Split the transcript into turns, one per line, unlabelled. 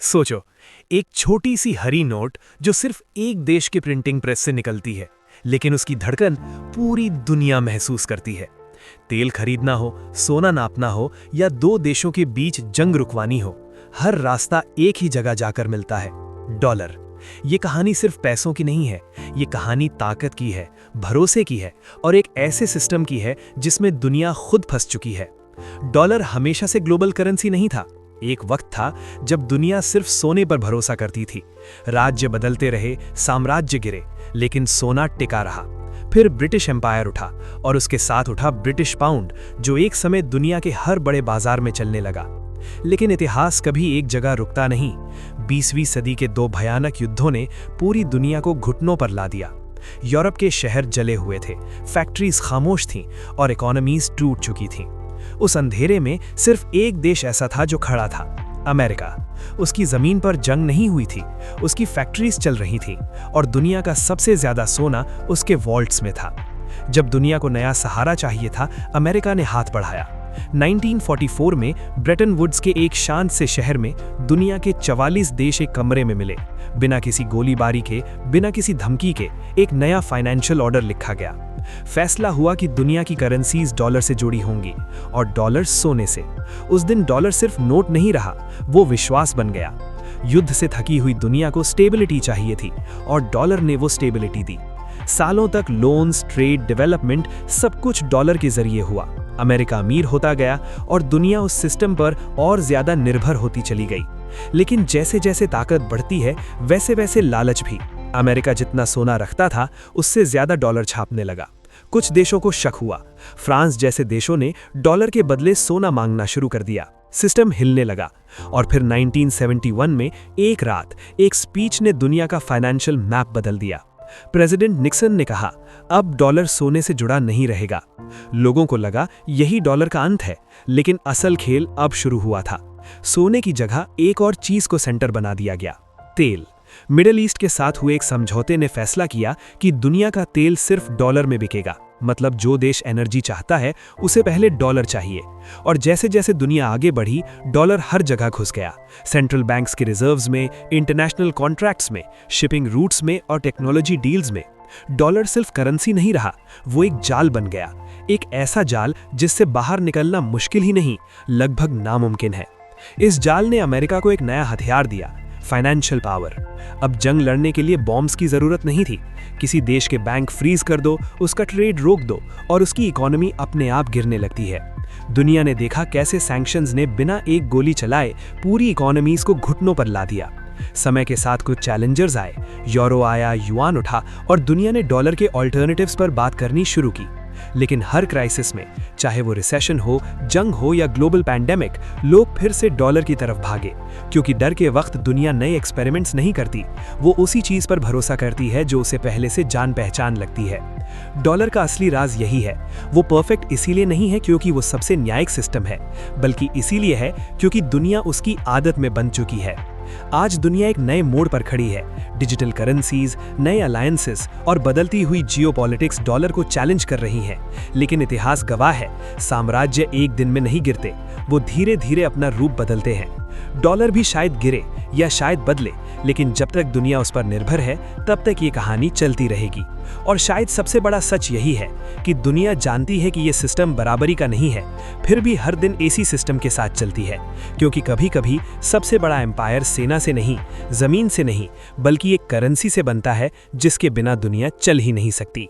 सोचो, एक छोटी सी हरी नोट जो सिर्फ एक देश के प्रिंटिंग प्रेस से निकलती है, लेकिन उसकी धड़कन पूरी दुनिया महसूस करती है। तेल खरीदना हो, सोना नापना हो या दो देशों के बीच जंग रुकवानी हो, हर रास्ता एक ही जगह जाकर मिलता है, डॉलर। ये कहानी सिर्फ पैसों की नहीं है, ये कहानी ताकत की है, भरोसे की है और एक ऐसे सिस्टम की है जिसमें दुनिया खुद फंस चुकी है। डॉलर हमेशा से ग्लोबल करेंसी नहीं था। एक वक्त था जब दुनिया सिर्फ सोने पर भरोसा करती थी। राज्य बदलते रहे, साम्राज्य गिरे, लेकिन सोना टिका रहा। फिर ब्रिटिश एम्पायर उठा और उसके साथ उठा ब्रिटिश पाउंड, जो एक समय दुनिया के हर बड़े बाजार में चलने लगा। लेकिन इतिहास कभी एक जगह रुकता नहीं। 20वीं सदी के दो भयानक युद्धों ने पूरी दुनिया को घुटनों पर ला दिया। यूरोप के शहर जले हुए थे, फैक्ट्रीज खामोश थीं और इकोनॉमीज टूट चुकी थीं। उस अंधेरे में सिर्फ एक देश ऐसा था जो खड़ा था, अमेरिका। उसकी जमीन पर जंग नहीं हुई थी, उसकी फैक्ट्रीज चल रही थीं और दुनिया का सबसे ज्यादा सोना उसके वॉल्ट्स में था। जब दुनिया को नया सहारा चाहिए था, अमेरिका ने हाथ बढ़ाया। 1944 में ब्रेटन वुड्स के एक शांत से शहर में दुनिया के 44 देश एक कमरे में मिले। बिना किसी गोलीबारी के, बिना किसी धमकी के एक नया फाइनेंशियल ऑर्डर लिखा गया। फैसला हुआ कि दुनिया की करेंसीज डॉलर से जुड़ी होंगी और डॉलर सोने से। उस दिन डॉलर सिर्फ नोट नहीं रहा, वो विश्वास बन गया। युद्ध से थकी हुई दुनिया को स्टेबिलिटी चाहिए थी और डॉलर ने वो स्टेबिलिटी दी। सालों तक लोन्स, ट्रेड, डेवलपमेंट सब कुछ डॉलर के जरिए हुआ। अमेरिका अमीर होता गया और दुनिया उस सिस्टम पर और ज्यादा निर्भर होती चली गई। लेकिन जैसे जैसे ताकत बढ़ती है, वैसे वैसे लालच भी। अमेरिका जितना सोना रखता था, उससे ज्यादा डॉलर छापने लगा। कुछ देशों को शक हुआ। फ्रांस जैसे देशों ने डॉलर के बदले सोना मांगना शुरू कर दिया। सिस्टम हिलने लगा और फिर 1971 में एक रात एक स्पीच ने दुनिया का फाइनेंशियल मैप बदल दिया। प्रेसिडेंट निक्सन ने कहा, अब डॉलर सोने से जुड़ा नहीं रहेगा। लोगों को लगा यही डॉलर का अंत है, लेकिन असल खेल अब शुरू हुआ था। सोने की जगह एक और चीज को सेंटर बना दिया गया, तेल। मिडिल ईस्ट के साथ हुए एक समझौते ने फैसला किया कि दुनिया का तेल सिर्फ डॉलर में बिकेगा। मतलब जो देश एनर्जी चाहता है, उसे पहले डॉलर चाहिए। और जैसे जैसे दुनिया आगे बढ़ी, डॉलर हर जगह घुस गया। सेंट्रल बैंक्स के रिजर्व्स में, इंटरनेशनल कॉन्ट्रैक्ट्स में, शिपिंग रूट्स में और टेक्नोलॉजी डील्स में। डॉलर सिर्फ करेंसी नहीं रहा, वो एक जाल बन गया। एक ऐसा जाल जिससे बाहर निकलना मुश्किल ही नहीं, लगभग नामुमकिन है। इस जाल ने अमेरिका को एक नया हथियार दिया, फाइनेंशियल पावर। अब जंग लड़ने के लिए बॉम्ब्स की जरूरत नहीं थी। किसी देश के बैंक फ्रीज कर दो, उसका ट्रेड रोक दो और उसकी इकोनॉमी अपने आप गिरने लगती है। दुनिया ने देखा कैसे सैंक्शंस ने बिना एक गोली चलाए पूरी इकोनॉमीज को घुटनों पर ला दिया। समय के साथ कुछ चैलेंजर्स आए, यूरो आया, युआन उठा और दुनिया ने डॉलर के ऑल्टरनेटिव्स पर बात करनी शुरू की। लेकिन हर क्राइसिस में, चाहे वो रिसेशन हो, जंग हो या ग्लोबल पैंडेमिक, लोग फिर से डॉलर की तरफ भागे। क्योंकि डर के वक्त दुनिया नए एक्सपेरिमेंट्स नहीं करती, वो उसी चीज पर भरोसा करती है जो उसे पहले से जान पहचान लगती है। डॉलर का असली राज यही है। वो परफेक्ट इसीलिए नहीं है क्योंकि वो सबसे न्यायिक सिस्टम है, बल्कि इसीलिए है क्योंकि दुनिया उसकी आदत में बन चुकी है। आज दुनिया एक नए मोड़ पर खड़ी है। डिजिटल करेंसीज, नए अलायंसेस और बदलती हुई जियोपॉलिटिक्स डॉलर को चैलेंज कर रही हैं। लेकिन इतिहास गवाह है, साम्राज्य एक दिन में नहीं गिरते, वो धीरे धीरे अपना रूप बदलते हैं। डॉलर भी शायद गिरे या शायद बदले, लेकिन जब तक दुनिया उस पर निर्भर है, तब तक ये कहानी चलती रहेगी। और शायद सबसे बड़ा सच यही है कि दुनिया जानती है कि ये सिस्टम बराबरी का नहीं है, फिर भी हर दिन इसी सिस्टम के साथ चलती है। क्योंकि कभी कभी सबसे बड़ा एम्पायर सेना से नहीं, जमीन से नहीं, बल्कि एक करेंसी से बनता है जिसके बिना दुनिया चल ही नहीं सकती।